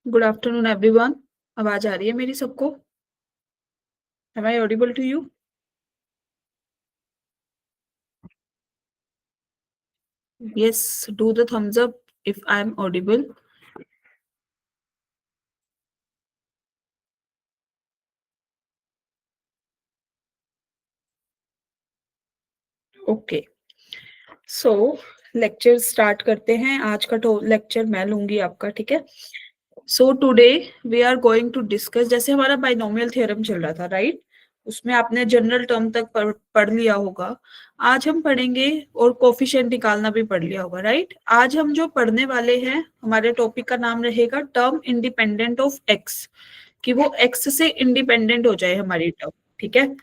Good afternoon everyone. आवाज आ रही है मेरी सबको? Am I audible to you? Yes, do the thumbs up if I am audible. Okay, so lecture start करते हैं। आज का लेक्चर मैं लूंगी आपका, ठीक है? So today we are going to discuss, जैसे हमारा बाइनोमियल थ्योरम चल रहा था, राइट? उसमें आपने जनरल टर्म तक पढ़ लिया होगा। आज हम पढ़ेंगे, और कोफिशिएंट निकालना भी पढ़ लिया होगा, राइट? आज हम जो पढ़ने वाले हैं, हमारे टॉपिक का नाम रहेगा टर्म इंडिपेंडेंट ऑफ एक्स, कि वो एक्स से इंडिपेंडेंट हो जाए हमारी टर्म, ठीक है?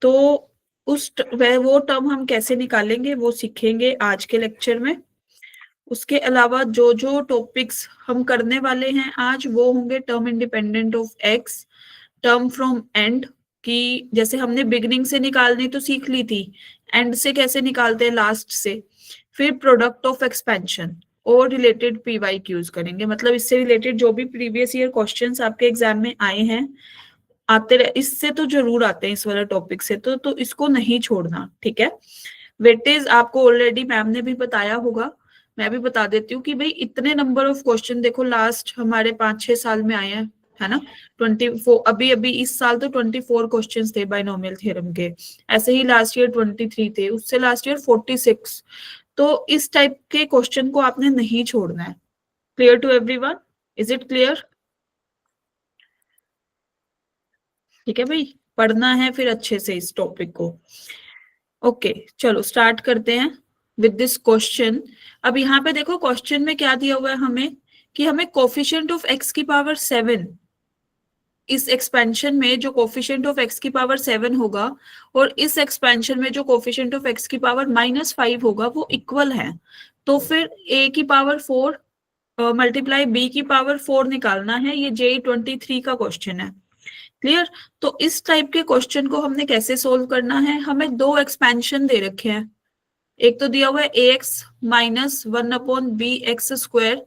तो वह वो टर्म हम कैसे निकालेंगे वो सीखेंगे आज के लेक्चर में। उसके अलावा जो जो टॉपिक्स हम करने वाले हैं आज, वो होंगे term independent of x, term from and, कि जैसे हमने बिगनिंग से निकालनी तो सीख ली थी, एंड से कैसे निकालते हैं, लास्ट से। फिर प्रोडक्ट ऑफ एक्सपेंशन और रिलेटेड पीवाई क्यूज करेंगे, मतलब इससे रिलेटेड जो भी प्रीवियस ईयर क्वेश्चंस आपके एग्जाम में आए हैं, इससे तो जरूर आते हैं, इस वाले टॉपिक से तो इसको नहीं छोड़ना, ठीक है? वेटेज आपको ऑलरेडी मैम ने भी बताया होगा, मैं भी बता देती हूँ कि भाई इतने नंबर ऑफ क्वेश्चन देखो लास्ट हमारे 5-6 साल में आए हैं, है ना? 24, अभी अभी इस साल तो 24 क्वेश्चन थे बाइनोमियल थ्योरम के। ऐसे ही लास्ट ईयर 23 थे, उससे लास्ट ईयर 46। तो इस टाइप के क्वेश्चन को आपने नहीं छोड़ना है। Clear to everyone? Is it clear? ठीक है भाई, पढ़ना है फिर अच्छे से इस टॉपिक को। ओके, चलो स्टार्ट करते हैं विद दिस क्वेश्चन। अब यहाँ पे देखो क्वेश्चन में क्या दिया हुआ है हमें, कि हमें कोफिशिएंट ऑफ एक्स की पावर 7, इस एक्सपेंशन में जो कोफिशिएंट ऑफ एक्स की पावर 7 होगा, और इस एक्सपेंशन में जो कोफिशिएंट ऑफ एक्स की पावर -5 होगा, वो इक्वल है। तो फिर ए की पावर 4 मल्टीप्लाई बी की पावर 4 निकालना है। ये JEE 23 का क्वेश्चन है। क्लियर? तो इस टाइप के क्वेश्चन को हमने कैसे सोल्व करना है, हमें दो एक्सपेंशन दे रखे हैं। एक तो दिया हुआ है ax-1/bx²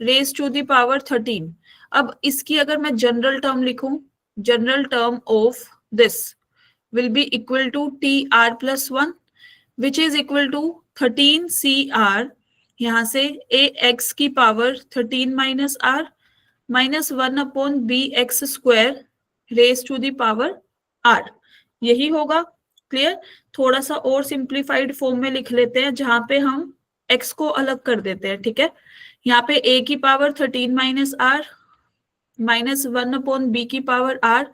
raise to the power 13। अब इसकी अगर मैं जनरल टर्म लिखूं, general term of this will be equal to TR+1, which is equal to 13CR। यहां से ax की power 13 - r -1/bx² raise to the power r, यही होगा। क्लियर? थोड़ा सा और सिंप्लीफाइड फॉर्म में लिख लेते हैं, जहां पे हम x को अलग कर देते हैं, ठीक है? यहाँ पे a की पावर 13 - r -1/b की पावर r,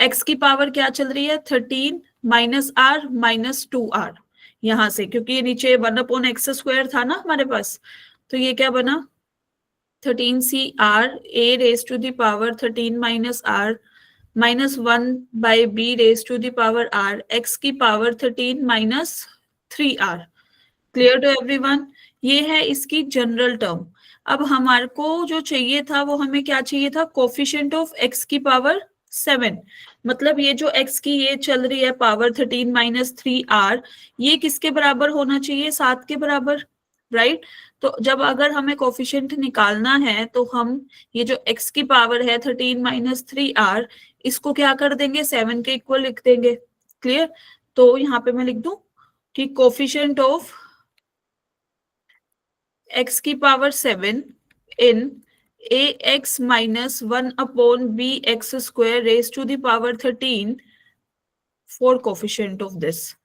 x की पावर क्या चल रही है, 13 - r -2r। यहां से क्योंकि ये नीचे 1/x² था ना हमारे पास, तो ये क्या बना, 13CR a raise to the power 13 - r -1/b raise to the power r, x की power 13 - 3r। Clear to everyone? ये है इसकी जनरल टर्म। अब हमारे को जो चाहिए था, वो हमें क्या चाहिए था, कोफिशिएंट ऑफ x की पावर 7। मतलब ये जो x की ये चल रही है पावर 13 - 3r, ये किसके बराबर होना चाहिए, 7 के बराबर, राइट? तो जब अगर हमें कोफिशिएंट निकालना है, तो हम ये जो x की पावर है 13 - 3r, इसको क्या कर देंगे, 7 के इक्वल लिख देंगे। क्लियर? तो यहाँ पे मैं लिख दूं कि कोफिशिएंट ऑफ x की power 7 in ax -1/bx² raise to the power 13 for coefficient of this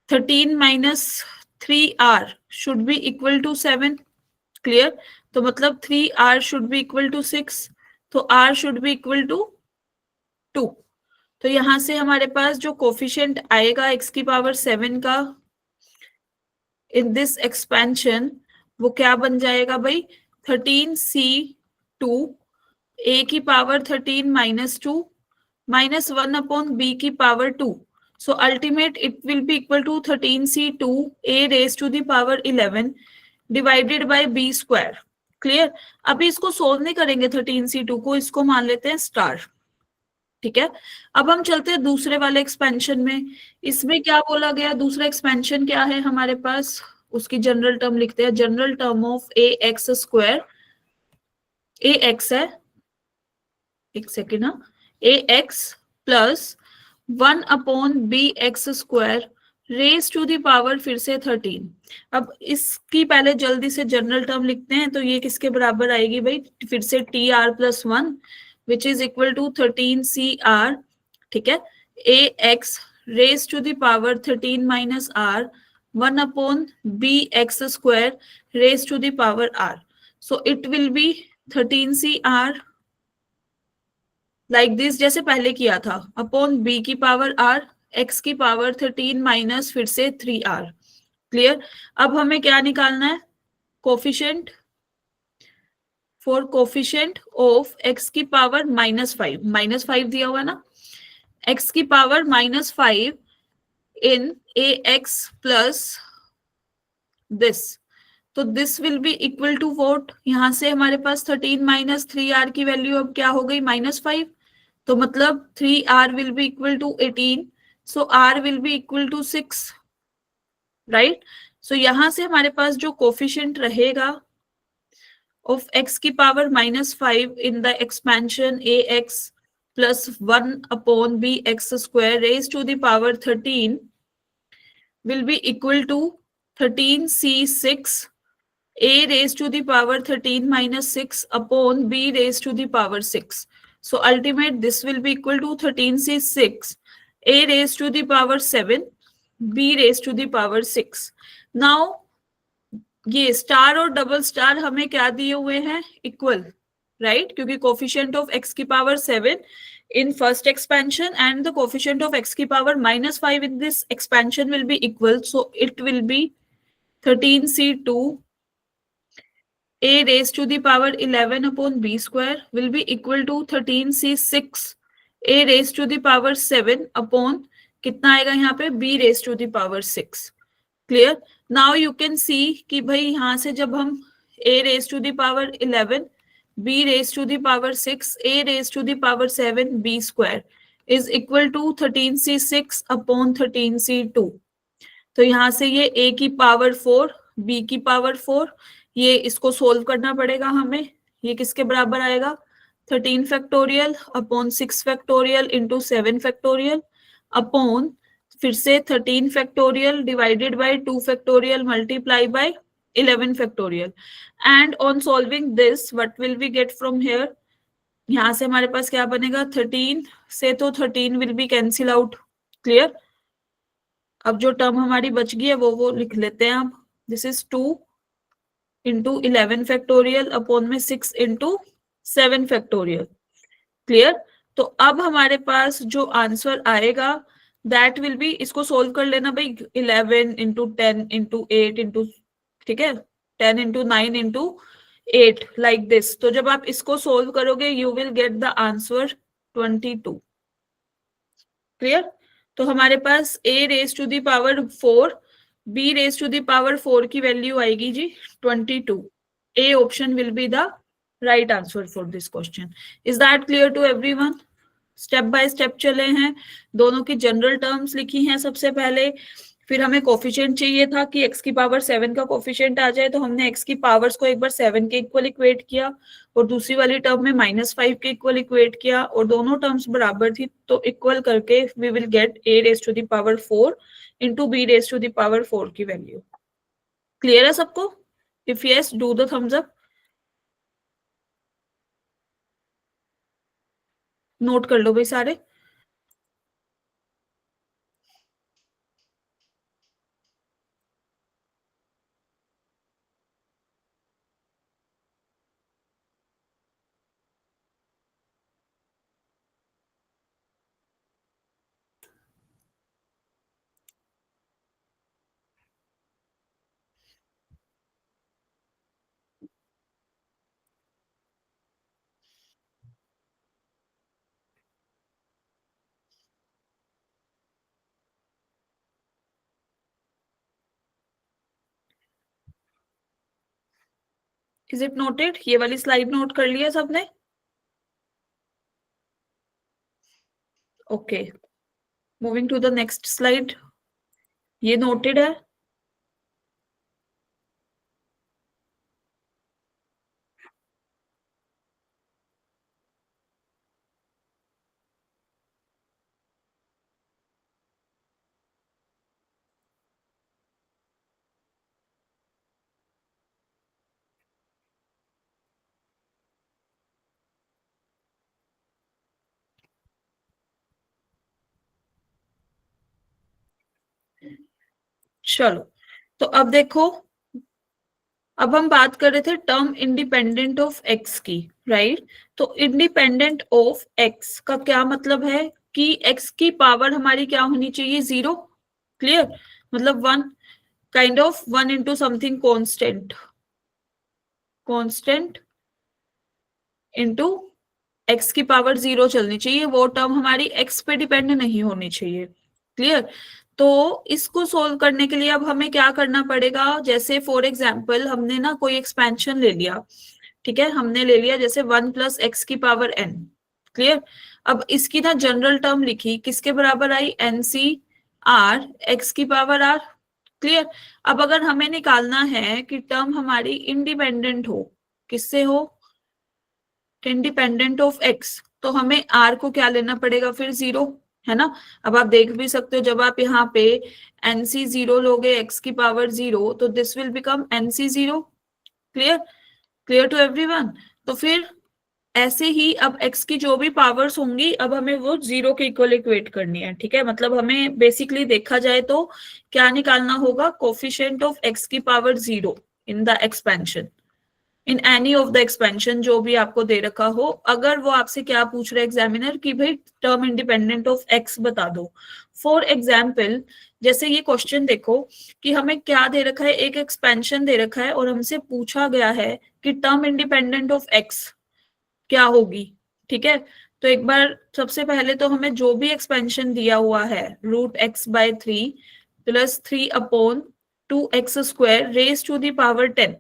13 - 3r should be equal to 7। Clear? तो मतलब 3r should be equal to 6, तो r should be equal to 2। तो यहां से हमारे पास जो कोफिशिएंट आएगा x की पावर 7 का इन दिस एक्सपेंशन, वो क्या बन जाएगा भाई, 13C2 a की पावर 13 - 2 -1/b की power 2। So ultimate it will be equal to 13C2 a raised to the power 11 divided by b square। Clear? अभी इसको सोल्व नहीं करेंगे 13C2 को, इसको मान लेते हैं स्टार, ठीक है? अब हम चलते हैं दूसरे वाले एक्सपेंशन में। इसमें क्या बोला गया, दूसरा एक्सपेंशन क्या है हमारे पास, उसकी जनरल टर्म लिखते हैं, general term of ax² A X है, एक सेकेंड ना, A x plus 1/bx² raise to the power फिर से 13। अब इसकी पहले जल्दी से जनरल टर्म लिखते हैं, तो ये किसके बराबर आएगी भाई, फिर से TR+1 which is equal to 13CR, ठीक है। A X raise to the power 13 minus R 1/bx² raise to the power r, so it will be 13CR like this, जैसे पहले किया था, अपॉन b की पावर r, x की power 13 minus फिर से 3r। क्लियर। अब हमें क्या निकालना है, coefficient, for coefficient of x की पावर -5 दिया हुआ ना, x की power -5 in A x plus this, तो this will be equal to what, यहां से हमारे पास 13 माइनस 3r की वैल्यू अब क्या हो गई, -5, तो मतलब 3r will be equal to 18, so r will be equal to 6, right. So यहां से हमारे पास जो कोफिशिएंट रहेगा ऑफ x की power -5 in the expansion a x plus 1/bx² raise to the power 13 will be equal to 13C6 a raised to the power 13 minus 6 upon b raised to the power 6. So ultimate this will be equal to 13C6 a raised to the power 7 b raised to the power 6. Now ये star और double star हमें क्या दिए हुए हैं, equal, right, क्योंकि coefficient of x की power 7 in first expansion and the coefficient of x की power -5 in this expansion will be equal, so it will be 13C2 a raised to the power 11 upon b² will be equal to 13C6 a raised to the power 7 upon कितना आएगा यहाँ पे, b raised to the power 6। Clear. Now you can see कि भाई यहां से जब हम a raise to the power 11 b raise to the power 6 a raise to the power 7 b² is equal to 13C6 upon 13C2, तो यहां से ये a की पावर 4 b की पावर 4, ये इसको सोल्व करना पड़ेगा हमें, ये किसके बराबर आएगा, 13 factorial upon 6 factorial into 7 factorial upon फिर से 13 factorial divided by 2 factorial multiply by 11 factorial, and on solving this what will we get from here, यहां से हमारे पास क्या बनेगा, 13 से तो 13 will be cancel out. Clear. अब जो टर्म हमारी बच गई है वो लिख लेते हैं आप, this is 2 into 11 factorial upon में 6 इंटू 7 फैक्टोरियल। क्लियर। तो अब हमारे पास जो आंसर आएगा दैट विल बी, इसको सोल्व कर लेना भाई, 11 इंटू 10 इंटू 8 इंटू, ठीक है, 10 इंटू 9 इंटू 8 लाइक दिस, तो जब आप इसको सोल्व करोगे you will get the answer 22। Clear. तो हमारे पास a raise to the power 4 b raise to the power 4 की वैल्यू आएगी जी 22। a option will be the right answer for this question. Is that clear to everyone. Step by step चले हैं, दोनों की जनरल टर्म्स लिखी हैं सबसे पहले, फिर हमें कोफिशिएंट चाहिए था कि x की पावर 7 का कोफिशिएंट आ जाए, तो हमने x की पावर्स को एक बार 7 के इक्वल इक्वेट किया और दूसरी वाली टर्म में -5 के इक्वल इक्वेट किया, और दोनों टर्म्स बराबर थी तो इक्वल करके we will get a raise to the power 4 into b raise to the power 4 की वैल्यू। क्लियर है सबको? If yes do the thumbs up, note कर लो भाई सारे। Is it noted? ये वाली स्लाइड नोट कर लिया सबने? Okay, moving to the next slide. ये नोटेड है? चलो, तो अब देखो, अब हम बात कर रहे थे टर्म इंडिपेंडेंट ऑफ एक्स की, राइट। तो इंडिपेंडेंट ऑफ एक्स का क्या मतलब है कि एक्स की पावर हमारी क्या होनी चाहिए, 0। क्लियर, मतलब 1, kind of 1 into something constant, constant into x की पावर 0 चलनी चाहिए, वो टर्म हमारी एक्स पे डिपेंड नहीं होनी चाहिए। क्लियर। तो इसको सोल्व करने के लिए अब हमें क्या करना पड़ेगा, जैसे फॉर एग्जाम्पल हमने ना कोई एक्सपेंशन ले लिया, ठीक है, हमने ले लिया जैसे 1 प्लस एक्स की पावर एन। क्लियर। अब इसकी ना जनरल टर्म लिखी, किसके बराबर आई, एन सी आर एक्स की पावर आर। क्लियर। अब अगर हमें निकालना है कि टर्म हमारी इंडिपेंडेंट हो, किससे हो, इंडिपेंडेंट ऑफ एक्स, तो हमें आर को क्या लेना पड़ेगा, फिर 0, है ना। अब आप देख भी सकते हो, जब आप यहाँ पे एनसी 0 लोगे एक्स की पावर 0, तो this will become NC 0। Clear, clear to everyone. तो फिर ऐसे ही अब एक्स की जो भी पावर्स होंगी, अब हमें वो 0 के इक्वल इक्वेट करनी है, ठीक है। मतलब हमें बेसिकली देखा जाए तो क्या निकालना होगा, कोफिशिएंट ऑफ एक्स की power 0 in the expansion, in any of the expansion जो भी आपको दे रखा हो। अगर वो आपसे क्या पूछ रहा है एग्जामिनर कि भाई टर्म इंडिपेंडेंट ऑफ एक्स बता दो, फॉर एग्जाम्पल जैसे ये क्वेश्चन देखो कि हमें क्या दे रखा है, एक एक्सपेंशन दे रखा है और हमसे पूछा गया है कि टर्म इंडिपेंडेंट ऑफ एक्स क्या होगी, ठीक है। तो एक बार सबसे पहले तो हमें जो भी एक्सपेंशन दिया हुआ है, root x by 3 plus 3 upon 2x² raise to the power 10,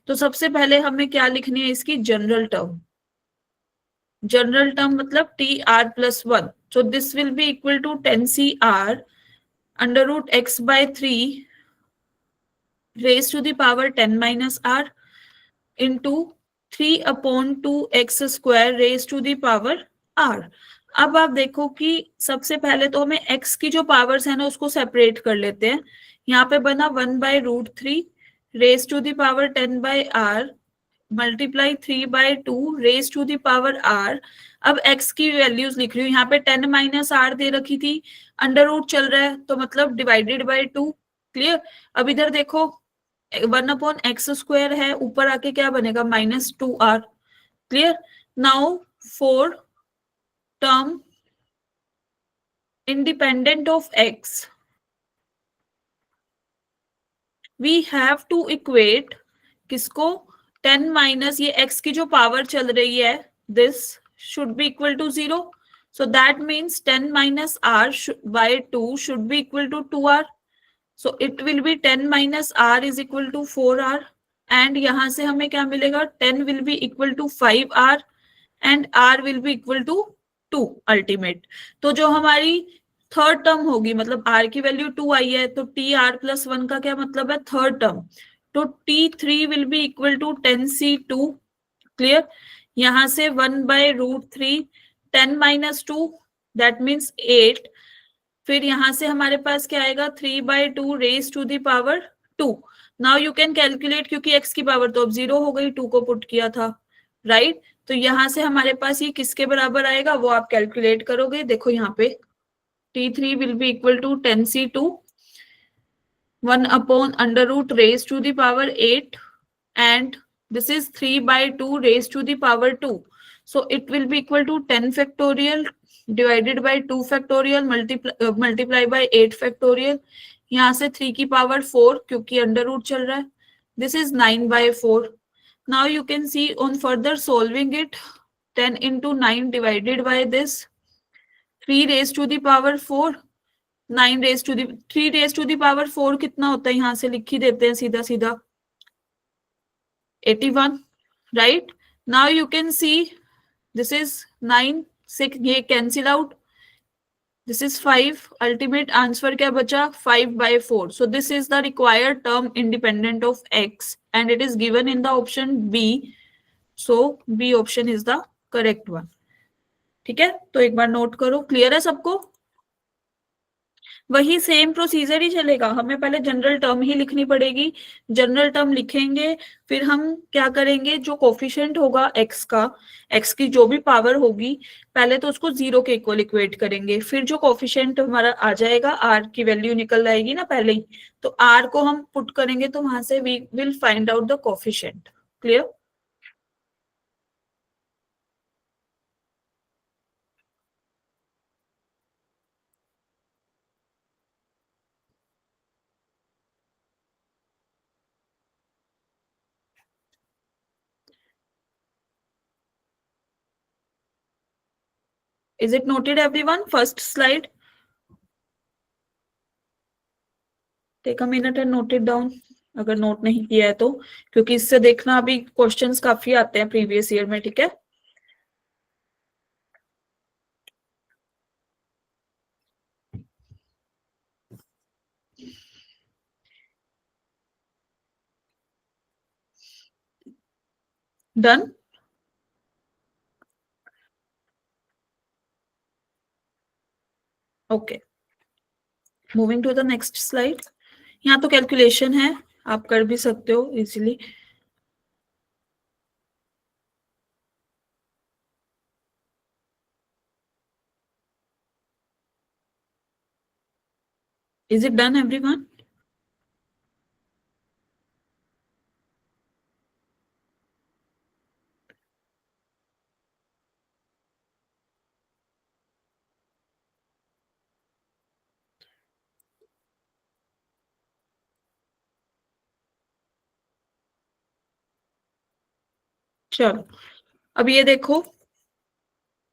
तो सबसे पहले हमें क्या लिखनी है, इसकी जनरल टर्म। जनरल टर्म मतलब t are plus 1, so this will be equal to 10 CR under root x by 3 raise to the power 10 - R into 3/2x² raise to the power r। अब आप देखो कि सबसे पहले तो हमें x की जो पावर्स है ना उसको सेपरेट कर लेते हैं। यहाँ पे बना 1/√3 raise to the power 10/r multiply 3/2 raise to the power r। अब x की वैल्यूज लिख रही हूँ, यहाँ पे 10 - R दे रखी थी, अंडर रूट चल रहा है तो मतलब डिवाइडेड बाय 2। क्लियर। अब इधर देखो 1/x² है, ऊपर आके क्या बनेगा, -2r। Clear. Now for term independent of x we have to equate किसको, 10 माइनस ये x की जो पावर चल रही है, this should be equal to 0, so that means 10 - R by 2 should be equal to 2R, so it will be 10 - R is equal to 4R, and यहां से हमें क्या मिलेगा, 10 will be equal to 5R and R will be equal to 2 ultimate. तो जो हमारी third term होगी, मतलब R की वैल्यू 2 आई है, तो TR+1 का क्या मतलब है, थर्ड टर्म, तो T3 will be equal to 10C2। Clear. यहां से 1/√3 10 - 2 दैट मीन्स 8, फिर यहां से हमारे पास क्या आएगा, 3/2 raise to the power 2। Now you can calculate, क्योंकि x की पावर तो अब 0 हो गई, 2 को पुट किया था, राइट। तो यहां से हमारे पास ये किसके बराबर आएगा वो आप कैलकुलेट करोगे। देखो यहाँ पे T3 will be equal to 10C2 1/√, raise to the power 8 and this is 3/2 raised to the power 2, so it will be equal to 10 factorial divided by 2 factorial multiply by 8 factorial, यहाँ से 3 की पावर 4 क्योंकि under root चल रहा है, this is 9/4। now you can see on further solving it, 10 into 9 divided by this 3 raised to the power 4, 9 raised to the 3 raised to the power 4 कितना होता है, यहाँ से लिख ही देते हैं सीधा सीधा, 81, right। now you can see this is 9 6 ये cancel out, this is 5, ultimate answer क्या बचा, 5/4, so this is the required term independent of x and it is given in the option B, so B option is the correct one। ठीक है, तो एक बार note करो, clear है सबको। वही सेम प्रोसीजर ही चलेगा, हमें पहले जनरल टर्म ही लिखनी पड़ेगी। जनरल टर्म लिखेंगे, फिर हम क्या करेंगे, जो कोफिशिएंट होगा एक्स का, एक्स की जो भी पावर होगी, पहले तो उसको जीरो के इक्वल इक्वेट करेंगे, फिर जो कोफिशिएंट हमारा आ जाएगा, आर की वैल्यू निकल आएगी ना पहले ही, तो आर को हम पुट करेंगे, तो वहां से we will find out the coefficient. Clear? Is it noted everyone? First slide, take a minute and note it down, अगर नोट नहीं किया है तो, क्योंकि इससे देखना अभी क्वेश्चंस काफी आते हैं प्रीवियस ईयर में, ठीक है? Done? Okay, moving to the next slide. यहाँ तो कैलकुलेशन है, आप कर भी सकते हो easily. Is it done everyone? चलो, अब ये देखो,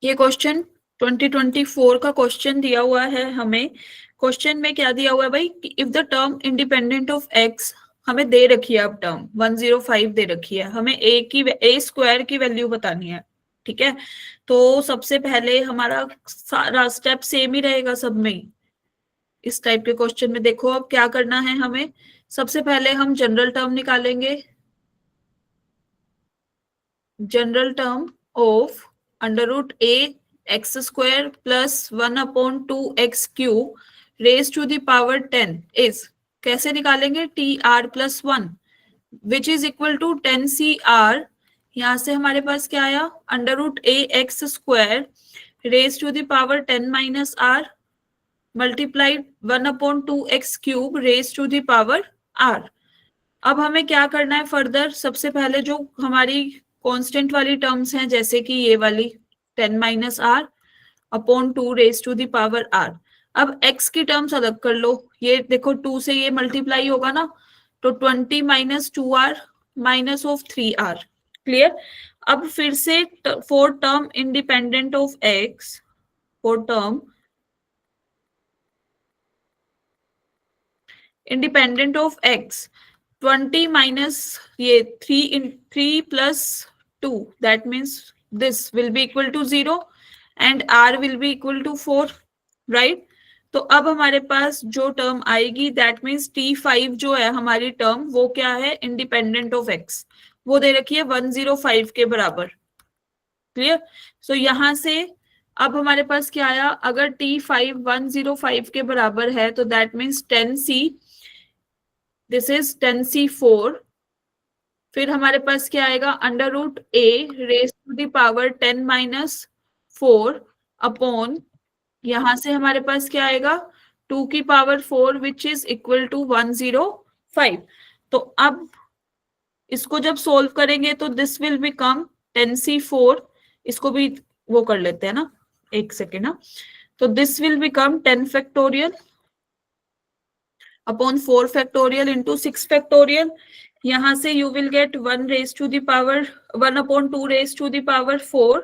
ये क्वेश्चन 2024 का क्वेश्चन दिया हुआ है हमें। क्वेश्चन में क्या दिया हुआ है भाई, if the term independent of x, हमें दे रखी है, अब टर्म 105 दे रखी है, हमें ए स्क्वायर की वैल्यू बतानी है, ठीक है? तो सबसे पहले हमारा सारा स्टेप सेम ही रहेगा सब में ही। इस टाइप के क्वेश्चन में देखो, अब क्या करना है हमें, सबसे पहले हम जनरल टर्म निकालेंगे। General term of under root a x square plus 1/2x³ raise to the power 10 is, कैसे निकालेंगे, TR+1 which is equal to 10CR। यहां से हमारे पास क्या आया, under root a x square raise to the power 10 - R multiplied 1/2x³ raise to the power R। अब हमें क्या करना है फर्दर, सबसे पहले जो हमारी कांस्टेंट वाली टर्म्स हैं, जैसे कि ये वाली 10 - R/2 raise to the power R। अब x की टर्म्स अलग कर लो, ये देखो 2 से ये मल्टीप्लाई होगा ना, तो 20 - 2R minus of 3R। Clear? अब फिर से four term independent of x, four term independent of x, 20 minus ये 3 + 2, that means this will be equal to 0 and r will be equal to 4, right? तो अब हमारे पास जो टर्म आएगी, दैट मीन्स T5 जो है हमारी टर्म, वो क्या है, इंडिपेंडेंट ऑफ x, वो दे रखी है 105 के बराबर। क्लियर? सो यहां से अब हमारे पास क्या आया, अगर T5 105 के बराबर है, तो that means 10C, this is 10C4। फिर हमारे पास क्या आएगा, under root a raise to the power 10 - 4 upon, यहां से हमारे पास क्या आएगा, 2 की पावर 4 विच इज इक्वल टू 105। तो अब इसको जब सोल्व करेंगे तो दिस विल बिकम 10C4, इसको भी वो कर लेते हैं ना, एक सेकेंड ना, तो this will become 10 factorial upon 4 factorial into 6 factorial. यहां से you will get 1 raise to the power 1/2 raise to the power 4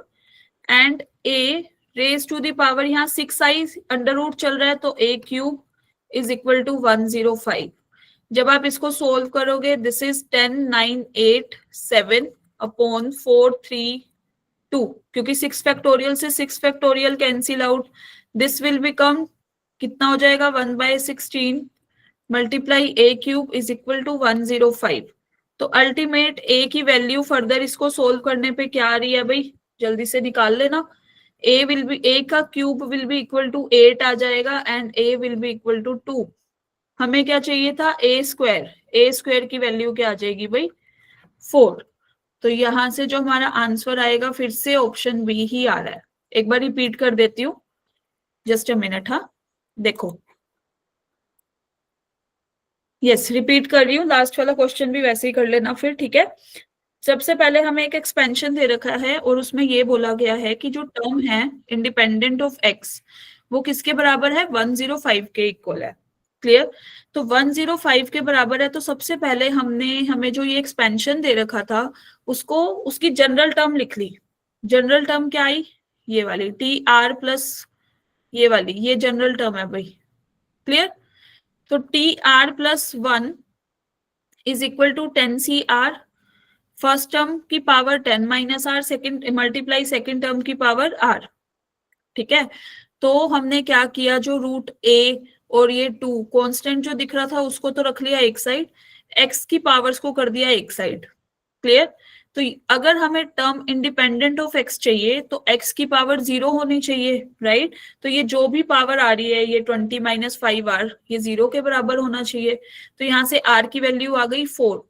and a raise to the power, यहाँ 6i अंडर रूट चल रहा है, तो a³ इज इक्वल टू 105। जब आप इसको सोल्व करोगे, दिस इज 10,987 अपॉन 432, क्योंकि 6 फैक्टोरियल से 6 factorial cancel out, this will become कितना हो जाएगा, 1/16 multiply a³ is equal to 105। तो अल्टीमेट a की वैल्यू फर्दर इसको सोल्व करने पे क्या आ रही है भाई, जल्दी से निकाल लेना, ए का cube will be equal to 8 आ जाएगा and a will be equal to 2। हमें क्या चाहिए था, ए स्क्वायर की वैल्यू क्या आ जाएगी भाई, 4। तो यहां से जो हमारा आंसर आएगा फिर से ऑप्शन बी ही आ रहा है। एक बार रिपीट कर देती हूँ, जस्ट अ मिनट। हाँ देखो, यस रिपीट कर रही हूँ, लास्ट वाला क्वेश्चन भी वैसे ही कर लेना फिर, ठीक है। सबसे पहले हमें एक एक्सपेंशन दे रखा है और उसमें ये बोला गया है कि जो टर्म है इंडिपेंडेंट ऑफ एक्स वो किसके बराबर है, 105 के इक्वल है। क्लियर। तो 105 के बराबर है, तो सबसे पहले हमें जो ये एक्सपेंशन दे रखा था उसको उसकी जनरल टर्म लिख ली। जनरल टर्म क्या आई, ये वाली टी आर प्लस ये वाली, ये जनरल टर्म है भाई। क्लियर। तो T are plus 1 is equal to 10 CR, first term की power 10 minus R, second multiply second term की पावर आर। ठीक है। तो हमने क्या किया, जो रूट ए और ये 2 कांस्टेंट जो दिख रहा था उसको तो रख लिया एक साइड, एक्स की पावर्स को कर दिया एक साइड। क्लियर। तो अगर हमें टर्म इंडिपेंडेंट ऑफ एक्स चाहिए तो एक्स की पावर 0 होनी चाहिए, राइट। तो ये जो भी पावर आ रही है, ये 20 - 5 आर, ये 0 के बराबर होना चाहिए। तो यहाँ से आर की वैल्यू आ गई 4।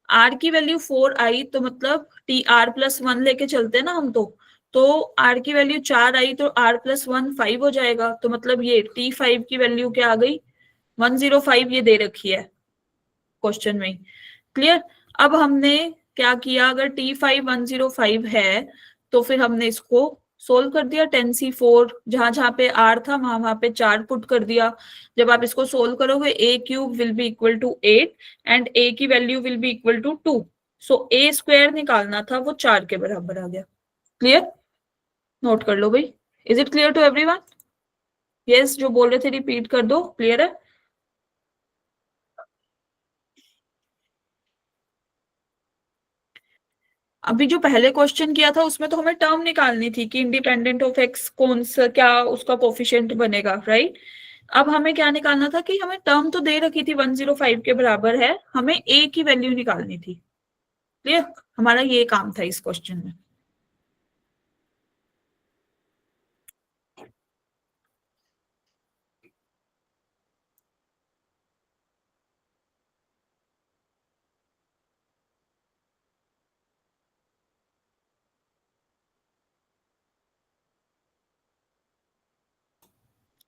आर की वैल्यू 4 आई तो मतलब टी आर प्लस 1 लेके चलते हैं ना हम तो आर की वैल्यू 4 आई तो आर प्लस 1 5 हो जाएगा। तो मतलब ये T5 की वैल्यू क्या आ गई, 105, ये दे रखी है क्वेश्चन में। क्लियर। अब हमने क्या किया, अगर T5 105 है तो फिर हमने इसको सोल्व कर दिया। 10C4 जहां जहां पे R था वहां वहां पे 4 पुट कर दिया। जब आप इसको सोल्व करोगे a cube will be equal to 8 and a की value will be equal to 2। So a square निकालना था, वो 4 के बराबर आ गया। क्लियर। नोट कर लो भाई। Is it clear to everyone? Yes, जो बोल रहे थे रिपीट कर दो। क्लियर है? अभी जो पहले क्वेश्चन किया था उसमें तो हमें टर्म निकालनी थी कि इंडिपेंडेंट ऑफ एक्स कौन सा क्या उसका कोफिशिएंट बनेगा, राइट। अब हमें क्या निकालना था कि हमें टर्म तो दे रखी थी 105 के बराबर है, हमें ए की वैल्यू निकालनी थी। क्लियर। हमारा ये काम था इस क्वेश्चन में।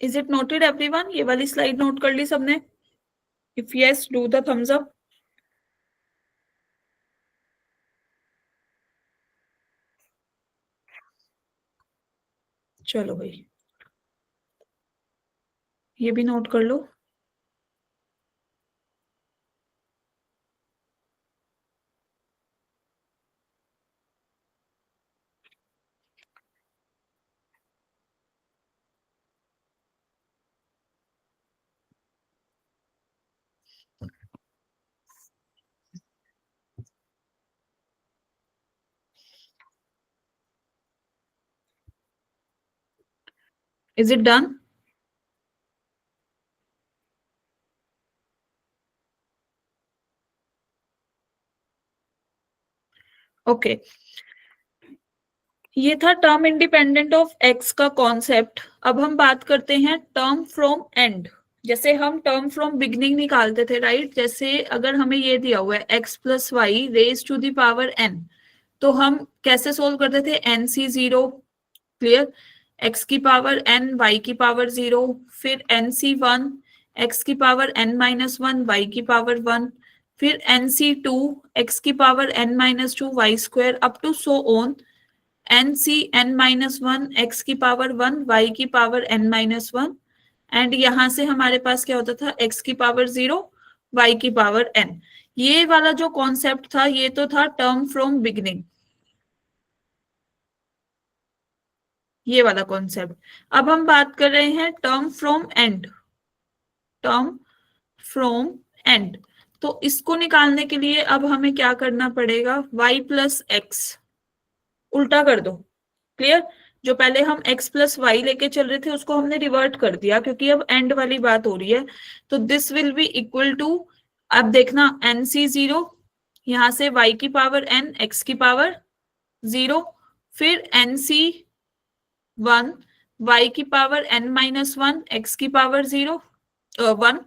Is it noted everyone? ये वाली स्लाइड नोट कर ली सबने? If yes do the thumbs up. चलो भाई, ये भी नोट कर लो। Is it done? ओके। ये था टर्म इंडिपेंडेंट ऑफ एक्स का कॉन्सेप्ट। अब हम बात करते हैं टर्म फ्रॉम एंड। जैसे हम टर्म फ्रॉम बिगनिंग निकालते थे, राइट। जैसे अगर हमें ये दिया हुआ है x plus y raise to the power n, तो हम कैसे सोल्व करते थे, एन सी 0। क्लियर। एक्स की पावर एन, वाई की पावर 0, फिर एन सी 1, एक्स की पावर n - 1, वाई की पावर 1, फिर एन सी 2, एक्स की power n - 2, y square, up to so on n c n - 1, x की पावर 1, वाई की पावर n - 1। एंड यहां से हमारे पास क्या होता था, एक्स की पावर 0, वाई की पावर n। ये वाला जो कॉन्सेप्ट था ये तो था टर्म फ्रॉम बिगनिंग, ये वाला कॉन्सेप्ट। अब हम बात कर रहे हैं term from and. Term from and, तो इसको निकालने के लिए अब हमें क्या करना पड़ेगा, y प्लस एक्स उल्टा कर दो। क्लियर। जो पहले हम x प्लस वाई लेके चल रहे थे उसको हमने रिवर्ट कर दिया क्योंकि अब एंड वाली बात हो रही है। तो this will be equal to, अब देखना एन सी 0, यहां से y की पावर n, x की पावर 0, फिर एन सी 1 y की पावर n माइनस 1 x की पावर 0 1,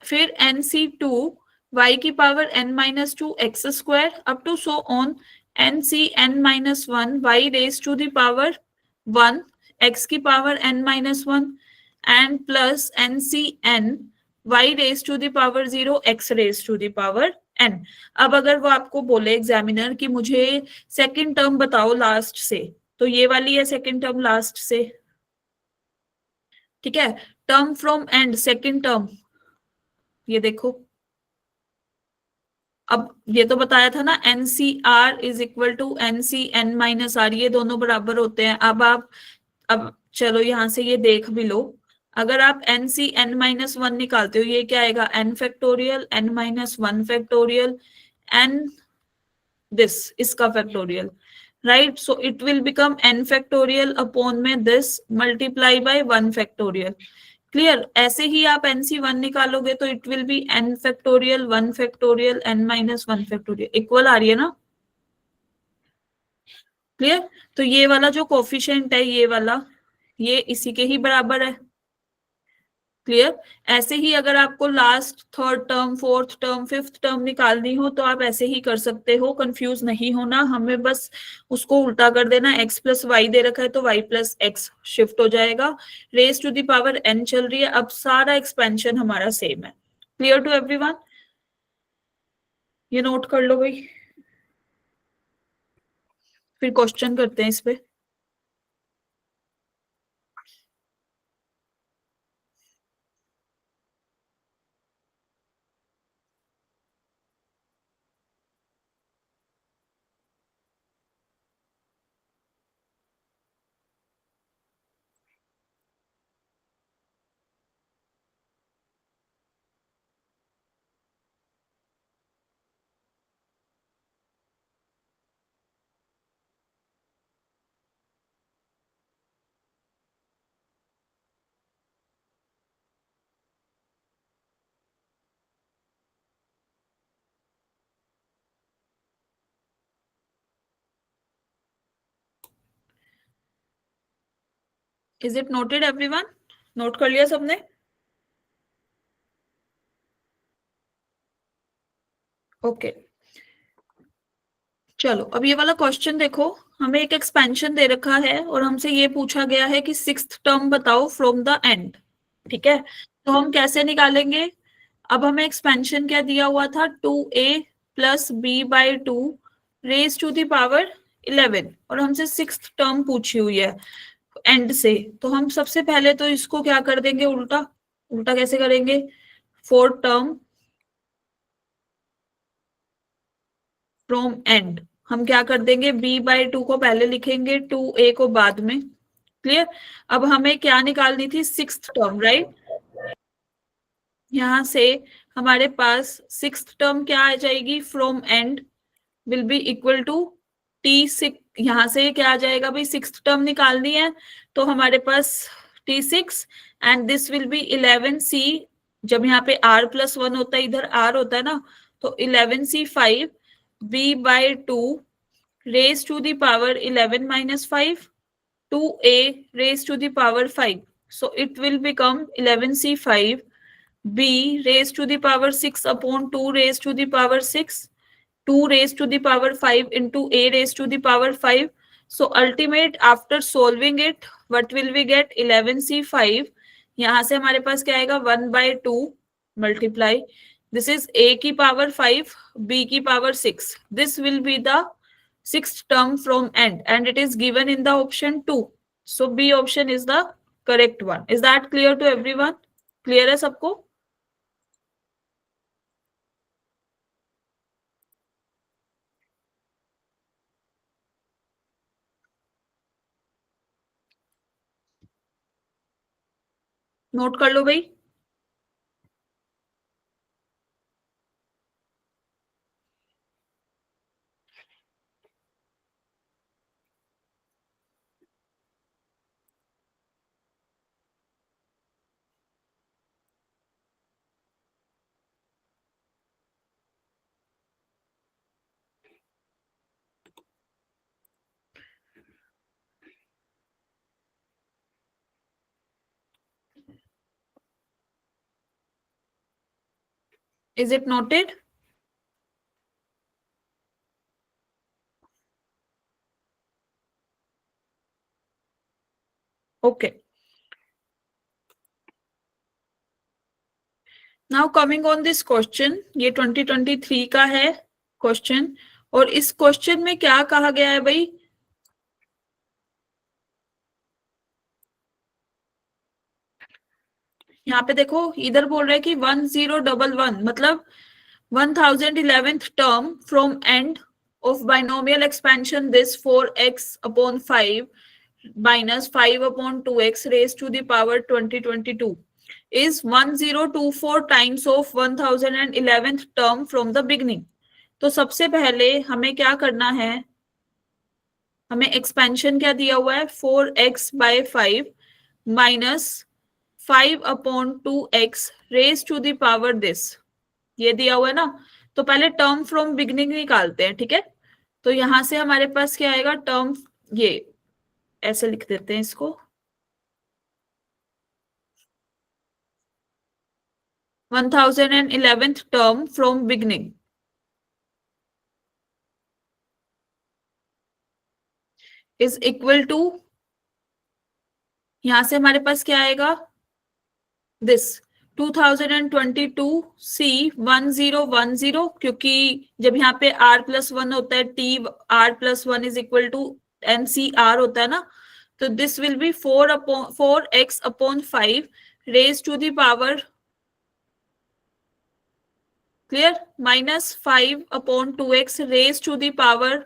फिर nc2 y की power n minus 2 x square up to so on nc n minus 1 y raise to the power 1 x की power n minus 1 and plus ncn y raise to the power 0 x raise to the power n। अब अगर वो आपको बोले examiner कि मुझे second term बताओ last से, तो ये वाली है सेकंड टर्म लास्ट से, ठीक है। Term from end second term, ये देखो। अब ये तो बताया था ना, n c r is equal to n C n minus r, ये दोनों बराबर होते हैं। अब आप, अब चलो यहां से ये देख भी लो। अगर आप एन सी एन माइनस वन निकालते हो, ये क्या आएगा, n factorial n minus one factorial n this, इसका factorial, right. So it will become n factorial upon में this multiply by one factorial. Clear. ऐसे ही आप एनसी वन निकालोगे तो it will be n factorial one factorial n minus one factorial, equal आ रही है ना। क्लियर। तो ये वाला जो कोफिशिएंट है, ये वाला, ये इसी के ही बराबर है। क्लियर। ऐसे ही अगर आपको last third term fourth term fifth term निकालनी हो तो आप ऐसे ही कर सकते हो, कंफ्यूज नहीं होना। हमें बस उसको उल्टा कर देना, x प्लस वाई दे रखा है तो y प्लस एक्स शिफ्ट हो जाएगा। Raise to the power n चल रही है, अब सारा एक्सपेंशन हमारा सेम है। क्लियर टू एवरीवन, ये नोट कर लो भाई, फिर क्वेश्चन करते हैं इस पे। Is it noted everyone, note कर लिया सबने। ओके चलो, अब ये वाला क्वेश्चन देखो। हमें एक एक्सपेंशन दे रखा है और हमसे ये पूछा गया है कि सिक्स्थ टर्म बताओ फ्रॉम द एंड। ठीक है, तो हम कैसे निकालेंगे। अब हमें एक्सपेंशन क्या दिया हुआ था, 2a plus b by two raise to the power 11, और हमसे सिक्स्थ टर्म पूछी हुई है एंड से। तो हम सबसे पहले तो इसको क्या कर देंगे, उल्टा। उल्टा कैसे करेंगे, फोर्थ टर्म फ्रॉम एंड, हम क्या कर देंगे, b बाई टू को पहले लिखेंगे, 2a को बाद में। क्लियर। अब हमें क्या निकालनी थी, सिक्स्थ टर्म, राइट। यहां से हमारे पास सिक्स्थ टर्म क्या आ जाएगी, from end will be equal to T6। यहां से क्या आ जाएगा भाई, सिक्स्थ टर्म निकालनी है तो हमारे पास T6 and this will B 11c। जब यहाँ पे r प्लस वन होता है, इधर r होता है ना, तो 11c5 b by two raised to the power 11 minus 5 2a raised to the power 5. So it will become 11c5 b raised to the power 6 upon 2 raised to the power 6, 2 raised to the power 5 into a raised to the power 5. So ultimate after solving it, what will we get, 11c5। यहां से हमारे पास क्या आएगा, 1/2 multiply, this is a की power 5 b की power 6, this will be the sixth term from end and it is given in the option 2, so b option is the correct one। is that clear to everyone, clear है सबको। Note कर लो भाई। Is it noted? Okay. Now coming on this question, ये 2023 का है question, और इस क्वेश्चन में क्या कहा गया है भाई, यहाँ पे देखो इधर बोल रहे हैं कि 1011 मतलब 1011th term from end of binomial expansion this 4x upon 5 minus 5 upon 2x raised to the power 2022 is 1024 times of 1011th term from the beginning. तो सबसे पहले हमें क्या करना है, हमें एक्सपेंशन क्या दिया हुआ है 4x/5 minus 5/2x raise to the power this, ये दिया हुआ है ना। तो पहले टर्म फ्रॉम बिगनिंग निकालते हैं, ठीक है। तो यहां से हमारे पास क्या आएगा, टर्म, ये ऐसे लिख देते हैं इसको, 1011th term from beginning is equal to, यहां से हमारे पास क्या आएगा, दिस 2022 C 1010, क्योंकि जब यहाँ पे r+1 होता है t r+1 is equal to NCR होता है ना, तो this will be 4x/5 raise to the power, clear, minus 5/2x raise to the power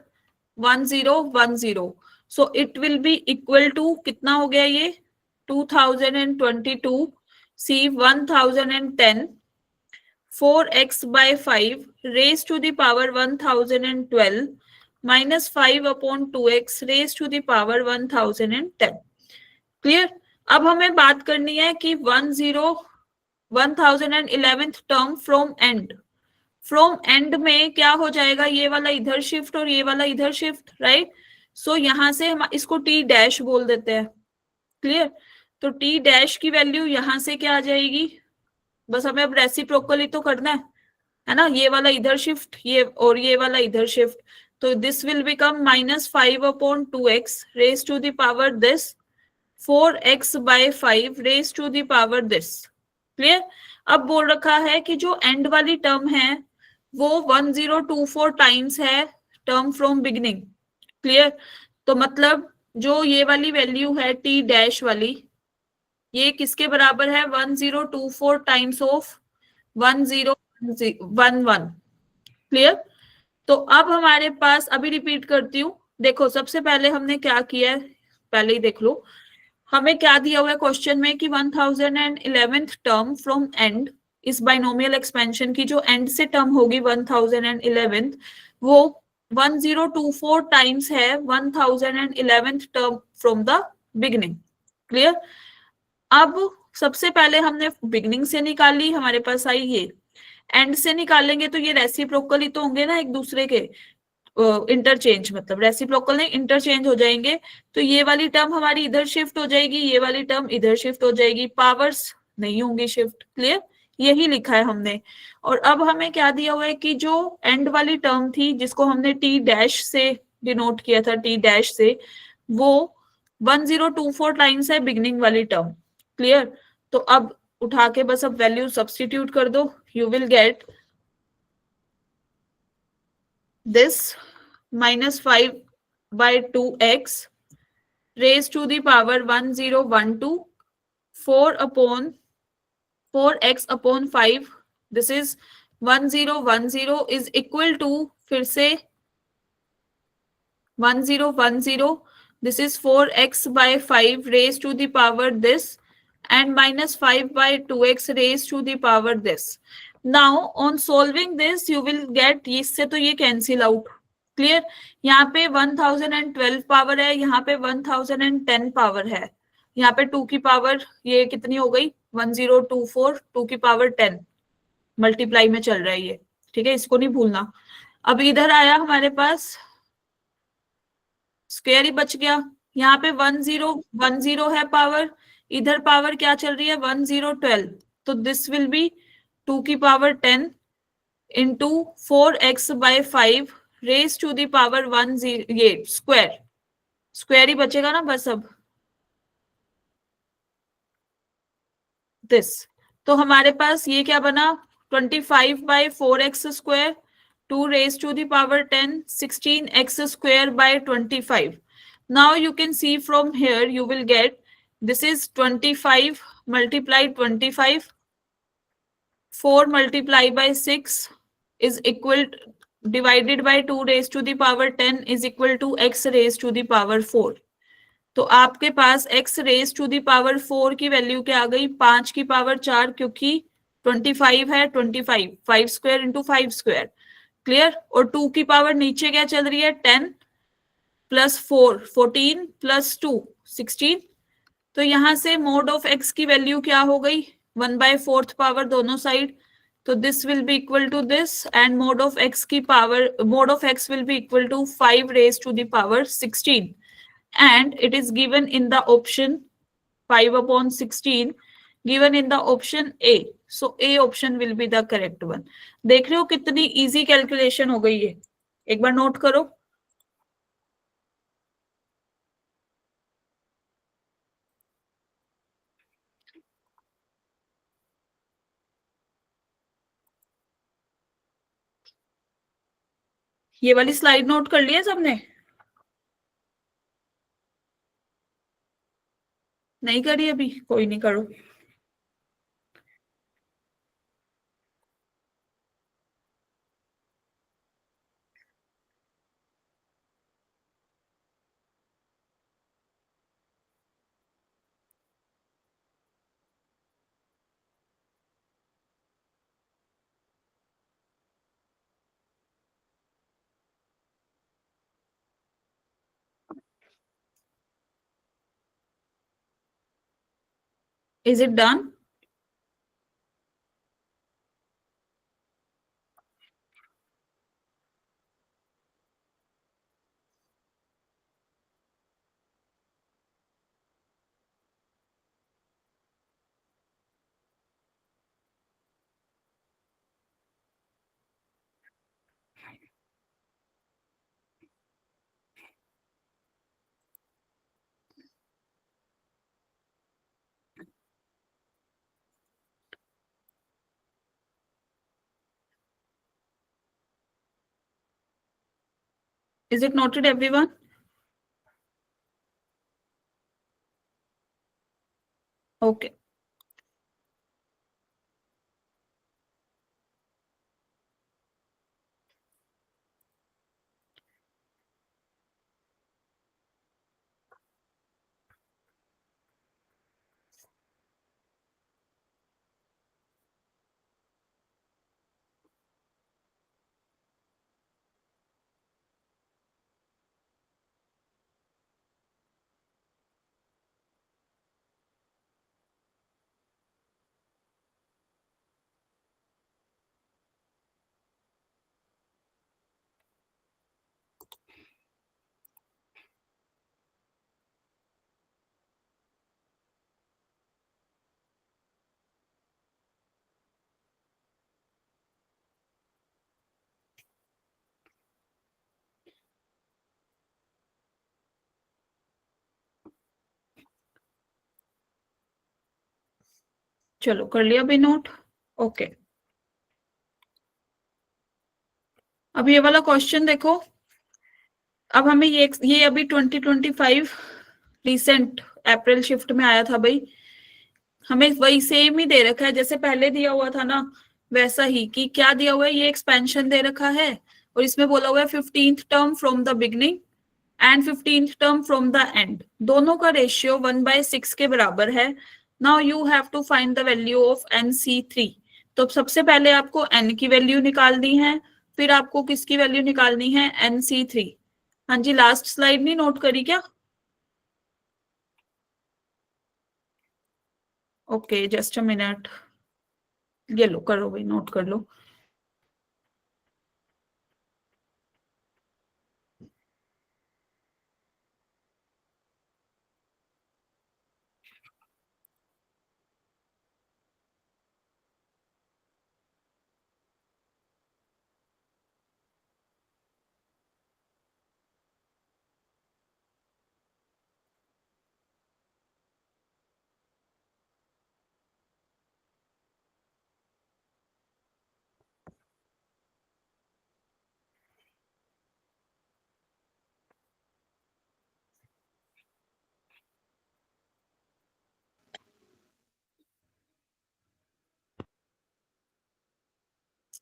1010. So it will be equal to कितना हो गया ये 2022 C 1010 4x/5 raised to the power 1012 minus 5/2x raised to the power 1010. Clear. अब हमें बात करनी है कि 1011th term from and, from and में क्या हो जाएगा, ये वाला इधर शिफ्ट और ये वाला इधर शिफ्ट, राइट। सो यहां से हम इसको टी डैश बोल देते हैं, क्लियर। तो टी डैश की वैल्यू यहां से क्या आ जाएगी, बस हमें अब रेसिप्रोकल ही तो करना है ना, ये वाला इधर शिफ्ट ये और ये वाला इधर शिफ्ट, तो this will become -5/2x raise to the power this 4x/5 raise to the power this, clear. अब बोल रखा है कि जो एंड वाली टर्म है वो 1024 टाइम्स है टर्म फ्रॉम बिगिनिंग, क्लियर। तो मतलब जो ये वाली वैल्यू है टी डैश वाली, ये किसके बराबर है 1024 टाइम्स ऑफ 1011, क्लियर। तो अब हमारे पास, अभी रिपीट करती हूँ, देखो सबसे पहले हमने क्या किया है, पहले ही देख लो, हमें क्या दिया हुआ है क्वेश्चन में कि 1011th टर्म फ्रॉम एंड, इस बाइनोमियल एक्सपेंशन की जो एंड से टर्म होगी 1011th, वो 1024 टाइम्स है 1011th term from the beginning, clear. अब सबसे पहले हमने बिगिनिंग से निकाली, हमारे पास आई ये, एंड से निकालेंगे तो ये रेसिप्रोकल ही तो होंगे ना एक दूसरे के, इंटरचेंज, मतलब रेसिप्रोकल नहीं इंटरचेंज हो जाएंगे, तो ये वाली टर्म हमारी इधर शिफ्ट हो जाएगी, ये वाली टर्म इधर शिफ्ट हो जाएगी, पावर्स नहीं होंगी शिफ्ट, क्लियर, यही लिखा है हमने। और अब हमें क्या दिया हुआ है कि जो एंड वाली टर्म थी जिसको हमने टी डैश से डिनोट किया था, टी डैश से, वो 1024 टाइम्स है बिगिनिंग वाली टर्म, क्लियर। तो अब उठा के बस अब वैल्यू सब्स्टिट्यूट कर दो, you will gate this -5/2x raised to the power 1012 4x/5, this is 1010 is equal to, फिर से 1010, this is 4x/5 raised to the power this and -5/2x raised to the power this. Now on solving this you will get, इससे तो ये cancel out, clear. यहाँ पे 1012 power है, यहाँ पे 1010 पावर है, यहाँ पे 2 की पावर ये कितनी हो गई 1024, 2 की पावर 10 मल्टीप्लाई में चल रहा है ये, ठीक है, इसको नहीं भूलना। अब इधर आया हमारे पास स्क्वायर ही बच गया, यहाँ पे 1010 है पावर, इधर पावर क्या चल रही है 1012, तो दिस विल बी 2 की power 10 into 4x/5 raise to the power 1, ये स्क्वायर, स्क्वायर ही बचेगा ना बस अब, दिस। तो हमारे पास ये क्या बना, 25/4x², 2 raised to the power 10, 16x² by 25. Now you can see from here you will get, this is 25 multiplied 25, 4 multiplied by 6 is equal, divided by 2 raised to the power 10 is equal to x raised to the power 4. तो आपके पास x raise to the power 4 की value क्या आ गई, 5 की पावर 4, क्योंकि 25 है, 25 5 स्क्वायर इंटू 5 स्क्वायर, क्लियर। और 2 की पावर नीचे क्या चल रही है, 10 प्लस 4 14 प्लस 2 16। तो यहां से मोड ऑफ x की वैल्यू क्या हो गई, 1/4 पावर दोनों साइड, तो this will be equal to this, and mod of x की power, mod of x will be equal to 5 raise to the power 16, and it is given in the option 5/16 given in the option A. So A option will be the correct one. देख रहे हो कितनी easy calculation हो गई है, एक बार note करो। ये वाली स्लाइड नोट कर लिया सबने, नहीं करी अभी, कोई नहीं, करो। Is it done? Is it noted everyone? Okay, चलो कर लिया भी नोट। ओके, अब ये वाला क्वेश्चन देखो। अब हमें ये अभी 2025 रिसेंट अप्रैल शिफ्ट में आया था भाई, हमें वही सेम ही दे रखा है जैसे पहले दिया हुआ था ना, वैसा ही। कि क्या दिया हुआ है, ये एक्सपेंशन दे रखा है, और इसमें बोला हुआ है 15th term from the beginning and 15th term from the end, दोनों का रेशियो 1/6 के बराबर है। Now you have to find the value of NC3। तो सबसे पहले आपको n की वैल्यू निकालनी है, फिर आपको किसकी वैल्यू निकालनी है, NC3। हाँ जी, लास्ट स्लाइड नहीं नोट करी क्या? ओके, जस्ट अ मिनट, ये लो, करो भाई, नोट कर लो।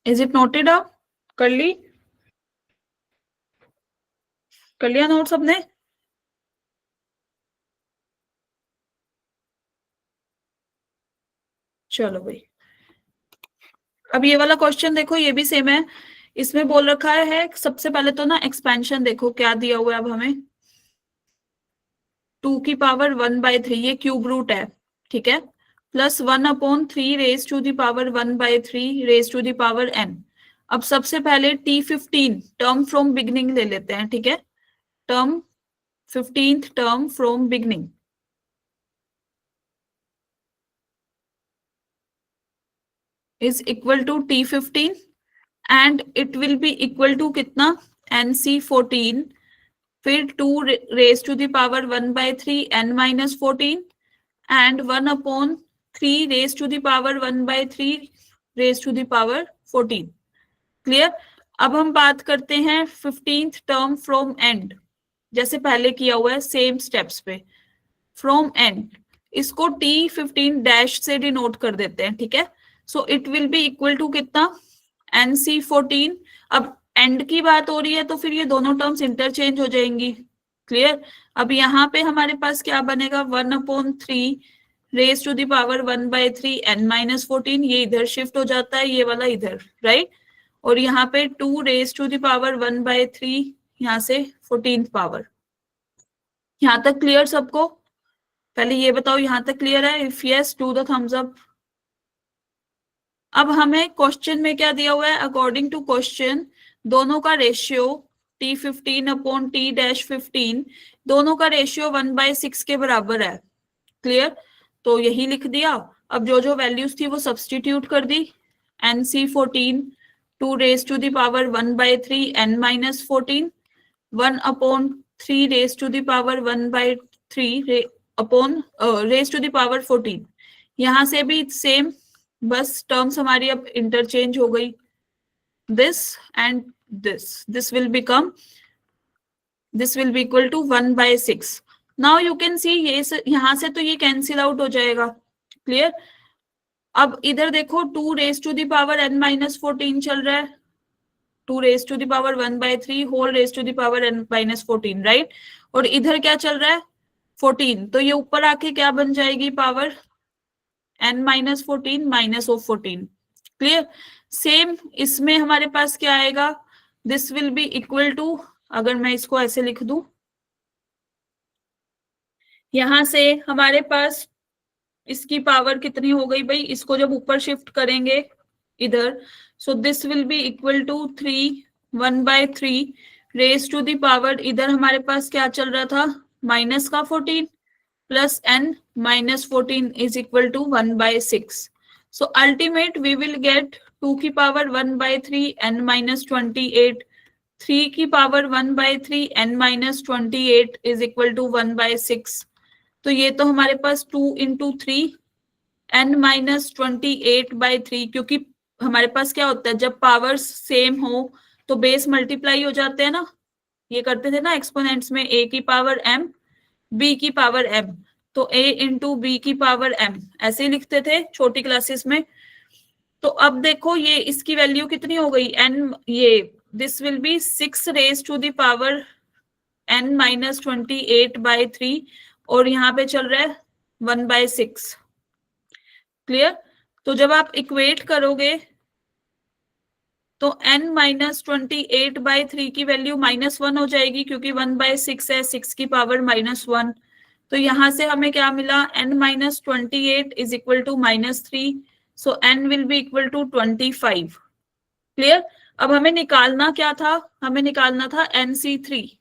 Is it noted? आप कर ली? कर लिया नोट सबने? चलो भाई, अब ये वाला क्वेश्चन देखो, ये भी सेम है। इसमें बोल रखा है सबसे पहले तो ना एक्सपेंशन देखो क्या दिया हुआ है। अब हमें 2 की पावर 1/3, ये क्यूब रूट है, ठीक है, plus 1/3 raise to the power 1/3 raise to the power n। अब सबसे पहले T15 टर्म फ्रॉम बिगनिंग ले लेते हैं, ठीक है। Term 15th term from beginning is equal to T15 and it will be equal to कितना, NC14, फिर 2 raise to the power 1/3 n-14 and 1/3 raise to the power 1/3 raise to the power 14। Clear? अब हम बात करते हैं 15th term from and, जैसे पहले किया हुआ है सेम स्टेप्स पे। फ्रॉम एंड इसको T15 डैश से डिनोट कर देते हैं, ठीक है। So it will be equal to कितना, NC14। अब एंड की बात हो रही है तो फिर ये दोनों टर्म्स इंटरचेंज हो जाएंगी। क्लियर? अब यहाँ पे हमारे पास क्या बनेगा, 1/3 raise to the power 1/3 n-14, ये इधर शिफ्ट हो जाता है, ये वाला इधर, राइट। और यहाँ पे 2 रेज टू दी पावर 1/3, यहाँ से 14th पावर। यहाँ तक क्लियर सबको? पहले ये बताओ यहाँ तक क्लियर है? If yes do the thumbs up. अब हमें क्वेश्चन में क्या दिया हुआ है, अकॉर्डिंग टू क्वेश्चन दोनों का रेशियो T15/T-15, दोनों का रेशियो 1/6 के बराबर है। क्लियर? तो यही लिख दिया। अब जो जो वैल्यूज थी वो सब्सटीट्यूट कर दी। NC14 2 raise to the power 1/3 n-14, 1/3 raise to the power 1/3 upon raise to the power 14। यहां से भी सेम, बस टर्म्स हमारी अब इंटरचेंज हो गई। This and this will become, this will be equal to 1/6। Now you can see, ये यहां से तो ये कैंसिल आउट हो जाएगा। क्लियर? अब इधर देखो 2 raise to the power n-14 चल रहा है, 2 raise to the power 1/3 whole raise to the power n-14, right. और इधर क्या चल रहा है, 14, तो ये ऊपर आके क्या बन जाएगी, पावर n-14 -14। क्लियर? सेम इसमें हमारे पास क्या आएगा, this will be equal to, अगर मैं इसको ऐसे लिख दूं, यहां से हमारे पास इसकी पावर कितनी हो गई भाई, इसको जब ऊपर शिफ्ट करेंगे इधर, so this will be equal to 1/3 raise to the power, इधर हमारे पास क्या चल रहा था, माइनस का 14 plus n-14 is equal to 1/6। So ultimate we will get 2 की पावर 1/3 n-28, 3 की power 1/3 n-28 is equal to 1/6। तो ये तो हमारे पास 2 × 3 n-28/3, क्योंकि हमारे पास क्या होता है जब पावर्स सेम हो तो बेस मल्टीप्लाई हो जाते हैं ना, ये करते थे ना एक्सपोनेंट्स में, a की पावर m b की पावर m, तो a इंटू b की पावर m ऐसे ही लिखते थे छोटी क्लासेस में। तो अब देखो ये इसकी वैल्यू कितनी हो गई, n, ये this will be 6 raise to the power n-28/3, और यहाँ पे चल रहा है 1/6। क्लियर? तो जब आप इक्वेट करोगे तो n-28/3 की वैल्यू -1 हो जाएगी, क्योंकि 1/6 है, 6 की पावर -1। तो यहां से हमें क्या मिला, n-28 is equal to -3, so n will be equal to 25। Clear? अब हमें निकालना क्या था, हमें निकालना था NC3,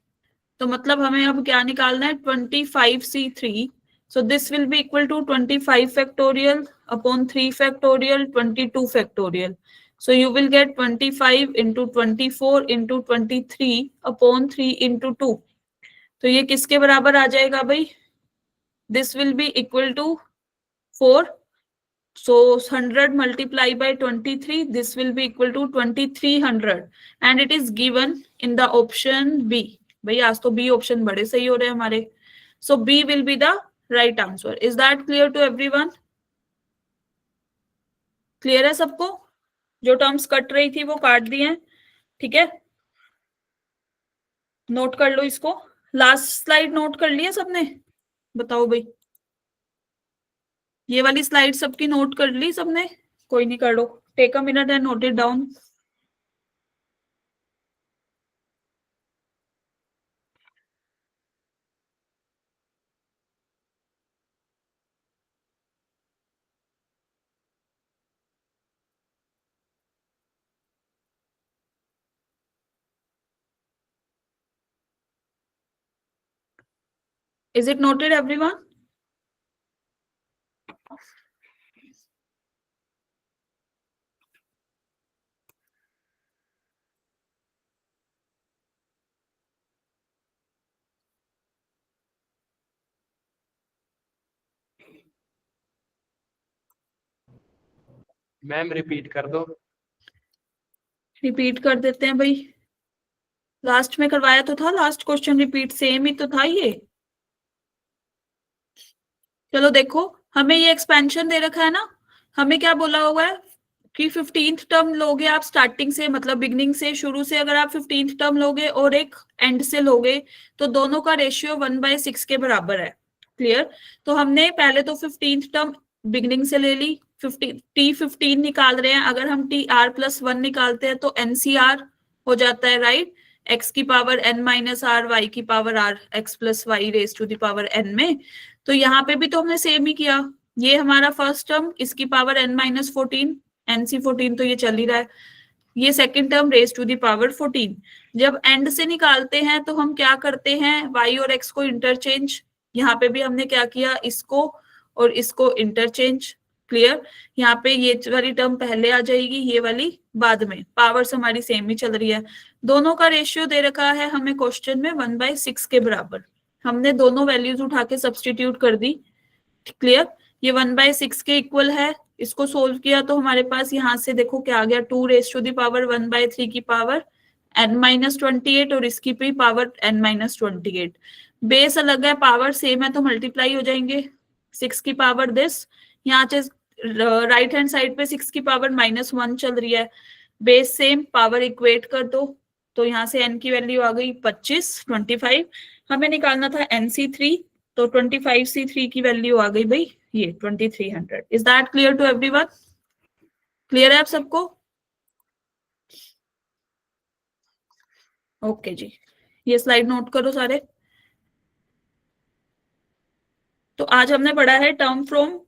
तो मतलब हमें अब क्या निकालना है, 25C3। So this will be equal to 25 factorial upon 3 factorial 22 factorial. So you will get 25 into 24 into 23 upon 3 into 2. तो ये किसके बराबर आ जाएगा भाई, this will be equal to 4. So 100 multiplied by 23, this will be equal to 2300, and it is given in the option B. भाई आज तो B option बड़े सही हो रहे हैं हमारे। So B will be the right answer. Is that clear to everyone? Clear है सबको? जो टर्म्स कट रही थी वो काट दी हैं, ठीक है। नोट कर लो इसको। लास्ट स्लाइड नोट कर लिया सबने? बताओ भाई। ये वाली स्लाइड सबकी नोट कर ली सबने? कोई नहीं, कर लो। Take a minute and note it down. Is it noted everyone? Ma'am repeat कर दो। रिपीट कर देते हैं भाई। लास्ट में करवाया तो था, लास्ट क्वेश्चन रिपीट सेम ही तो था ये। चलो देखो, हमें ये एक्सपेंशन दे रखा है ना। हमें क्या बोला हुआ है कि 15th टर्म लोगे आप स्टार्टिंग से, मतलब बिगनिंग से, शुरू से अगर आप 15th टर्म लोगे और एक एंड से लोगे तो दोनों का रेशियो 1/6 के बराबर है। क्लियर? तो हमने पहले तो 15th टर्म बिगनिंग से ले ली। 50 T15 निकाल रहे हैं, अगर हम TR+1 निकालते हैं तो NCR हो जाता है, राइट। एक्स की पावर n-r, वाई की power r, x+y raise to the power n में। तो यहाँ पे भी तो हमने सेम ही किया। ये हमारा फर्स्ट टर्म, इसकी पावर n-14, NC14 तो ये चल ही रहा है। ये second term raise to the power 14। जब एंड से निकालते हैं तो हम क्या करते हैं, y और x को इंटरचेंज। यहाँ पे भी हमने क्या किया, इसको और इसको इंटरचेंज। क्लियर? यहाँ पे ये वाली टर्म पहले आ जाएगी, ये वाली बाद में। पावर्स हमारी सेम ही चल रही है। दोनों का रेशियो दे रखा है हमें क्वेश्चन में 1/6 के बराबर। हमने दोनों वैल्यूज उठा के सब्सटीट्यूट कर दी। क्लियर? ये 1/6 के इक्वल है। इसको सोल्व किया तो हमारे पास यहाँ से देखो क्या आ गया, 2 raised to the power 1/3 की पावर n-28, और इसकी भी पावर n-28। बेस अलग है, पावर सेम है तो मल्टीप्लाई हो जाएंगे। 6 की पावर दिस, यहाँ से राइट हैंड साइड पे 6 की पावर -1 चल रही है। बेस सेम, पावर इक्वेट कर दो। तो यहाँ से n की वैल्यू आ गई 25। हमें निकालना था NC3, तो 25C3 की वैल्यू आ गई भाई ये 2300। Is that clear to everyone? Clear है आप सबको? ओके जी, ये स्लाइड नोट करो सारे। तो आज हमने पढ़ा है term from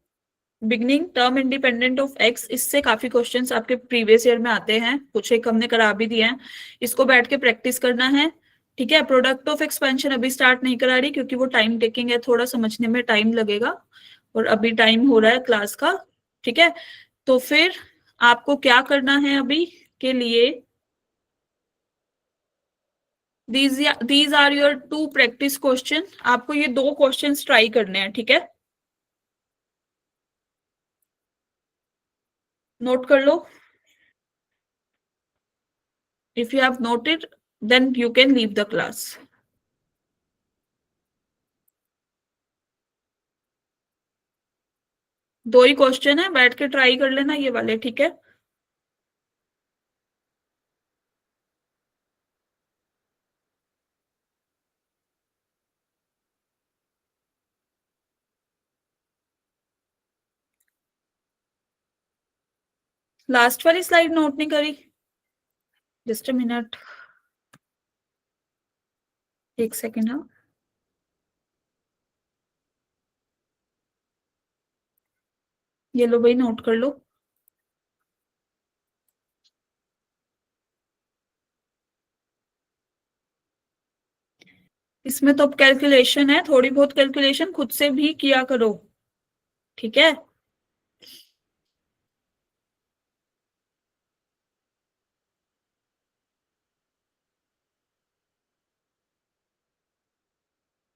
beginning, term independent of x. इससे काफी क्वेश्चंस आपके प्रीवियस ईयर में आते हैं, कुछ एक हमने करा भी दिए हैं। इसको बैठ के प्रैक्टिस करना है, ठीक है। प्रोडक्ट ऑफ एक्सपेंशन अभी स्टार्ट नहीं करा रही क्योंकि वो टाइम टेकिंग है, थोड़ा समझने में टाइम लगेगा, और अभी टाइम हो रहा है क्लास का, ठीक है। तो फिर आपको क्या करना है अभी के लिए, these are your 2 practice question. आपको ये 2 क्वेश्चन ट्राई करने हैं, ठीक है। नोट कर लो। If you have noted then you can leave the class. 2 ही क्वेश्चन है, बैठ के ट्राई कर लेना ये वाले, ठीक है। लास्ट वाली स्लाइड नोट नहीं करी? जस्ट अ मिनट, एक सेकेंड। हाँ, ये लो भाई, नोट कर लो। इसमें तो अब कैलकुलेशन है, थोड़ी बहुत कैलकुलेशन खुद से भी किया करो, ठीक है।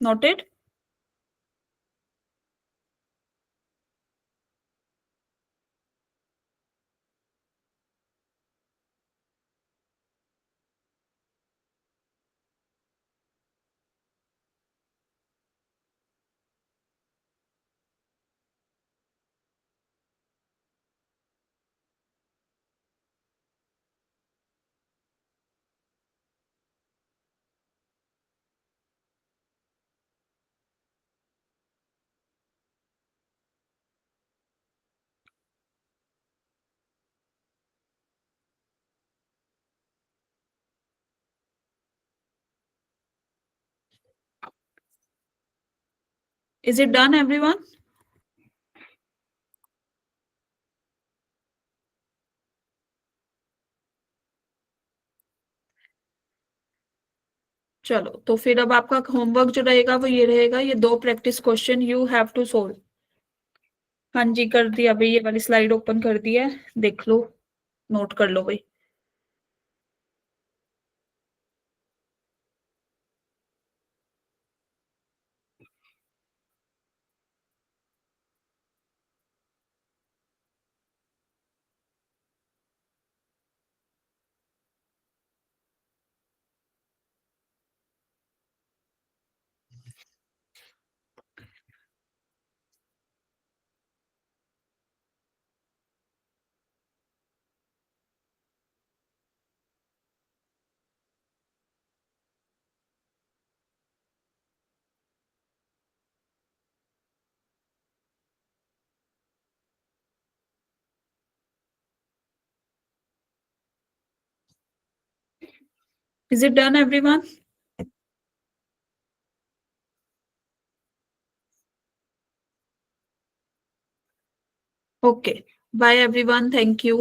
Noted? Is it done, everyone? चलो, तो फिर अब आपका होमवर्क जो रहेगा वो ये रहेगा, ये 2 practice question you have to solve. हाँ जी, कर दिया भाई, ये वाली स्लाइड ओपन कर दी है, देख लो, नोट कर लो भाई। Is it done everyone? Okay, bye everyone, thank you.